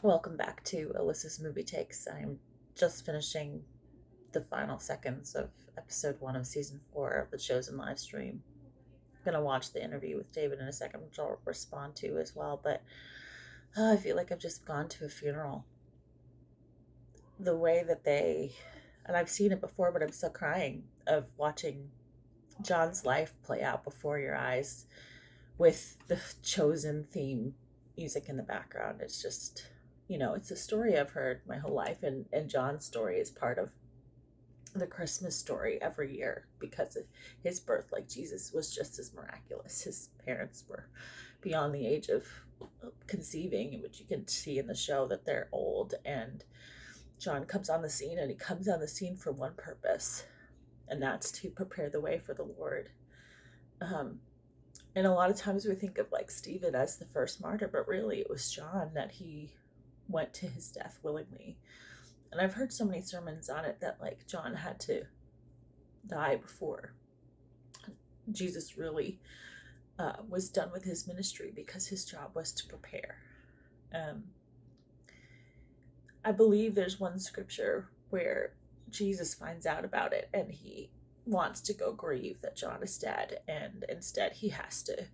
Welcome back to Alyssa's Movie Takes. I'm just finishing the final seconds of episode 1 of season 4 of the Chosen live stream. I'm going to watch the interview with David in a second, which I'll respond to as well, but I feel like I've just gone to a funeral. The way that and I've seen it before, but I'm still crying, of watching John's life play out before your eyes with the Chosen theme music in the background. It's just, it's a story I've heard my whole life, and John's story is part of the Christmas story every year because of his birth. Like, Jesus was just as miraculous. His parents were beyond the age of conceiving, which you can see in the show that they're old, and John comes on the scene, and he comes on the scene for one purpose, and that's to prepare the way for the Lord. And a lot of times we think of like Stephen as the first martyr, but really it was John that he went to his death willingly. And I've heard so many sermons on it that like John had to die before Jesus really was done with his ministry, because his job was to prepare. I believe there's one scripture where Jesus finds out about it and he wants to go grieve that John is dead, and instead he has to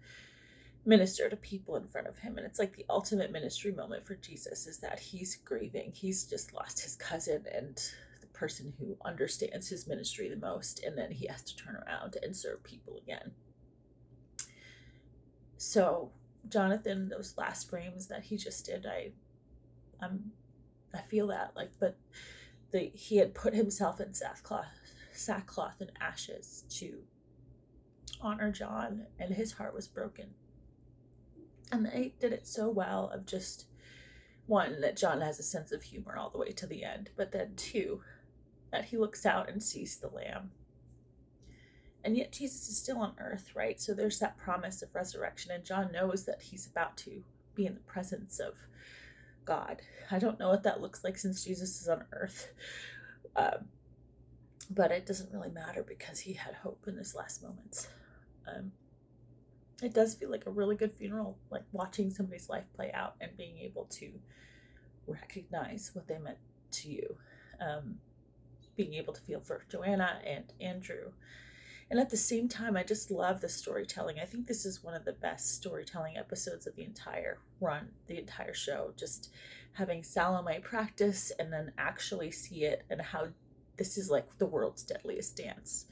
minister to people in front of him. And it's like the ultimate ministry moment for Jesus, is that he's grieving. He's just lost his cousin and the person who understands his ministry the most, and then he has to turn around and serve people again. So Jonathan, those last frames that he just did, I feel that, like, but he had put himself in sackcloth and ashes to honor John, and his heart was broken. And they did it so well, of just, one, that John has a sense of humor all the way to the end, but then two, that he looks out and sees the lamb. And yet Jesus is still on earth, right? So there's that promise of resurrection, and John knows that he's about to be in the presence of God. I don't know what that looks like since Jesus is on earth. But it doesn't really matter, because he had hope in his last moments. It does feel like a really good funeral, like watching somebody's life play out and being able to recognize what they meant to you. Being able to feel for Joanna and Andrew. And at the same time, I just love the storytelling. I think this is one of the best storytelling episodes of the entire run, the entire show. Just having Salome practice and then actually see it, and how this is like the world's deadliest dance.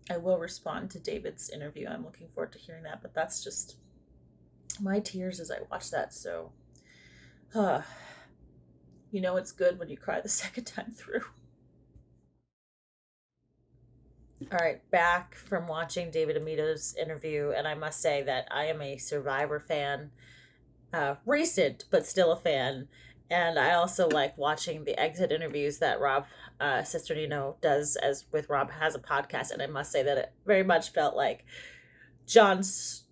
I will respond to David's interview. I'm looking forward to hearing that, but that's just my tears as I watch that. So, it's good when you cry the second time through. All right, back from watching David Amito's interview, and I must say that I am a Survivor fan, recent, but still a fan. And I also like watching the exit interviews that Rob Cesternino does, as with Rob has a podcast. And I must say that it very much felt like John's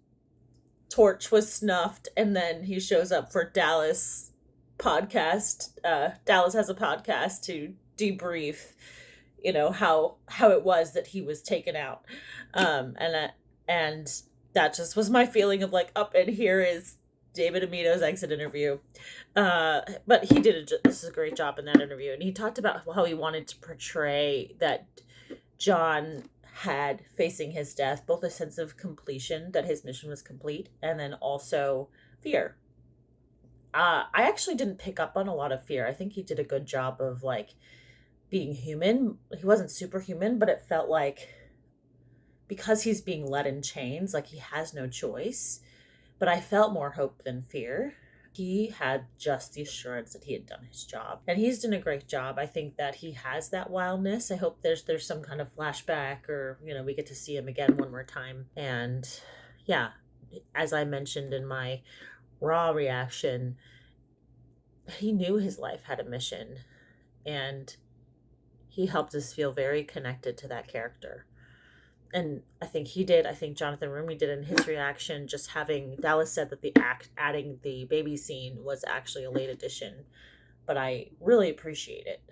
torch was snuffed, and then he shows up for Dallas podcast. Dallas has a podcast to debrief, how it was that he was taken out. And that just was my feeling of like, up and here is David Amito's exit interview. But he did this is a great job in that interview. And he talked about how he wanted to portray that John had, facing his death, both a sense of completion, that his mission was complete, and then also fear. I actually didn't pick up on a lot of fear. I think he did a good job of like being human. He wasn't superhuman, but it felt like, because he's being led in chains, like he has no choice. But I felt more hope than fear. He had just the assurance that he had done his job, and he's done a great job. I think that he has that wildness. I hope there's some kind of flashback, or we get to see him again one more time. And yeah, as I mentioned in my raw reaction, he knew his life had a mission, and he helped us feel very connected to that character. And I think he did. I think Jonathan Roumie did in his reaction. Just having Dallas said that adding the baby scene was actually a late addition, but I really appreciate it,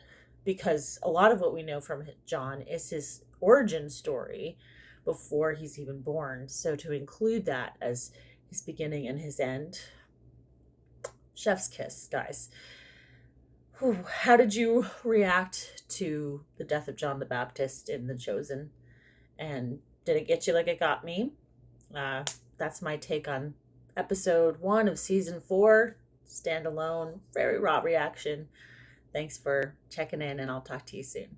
because a lot of what we know from John is his origin story before he's even born. So to include that as his beginning and his end, Chef's kiss, guys. Whew. How did you react to the death of John the Baptist in The Chosen? And did it get you like it got me? Uh, that's my take on episode 1 of season 4, standalone, very raw reaction. Thanks for checking in, and I'll talk to you soon.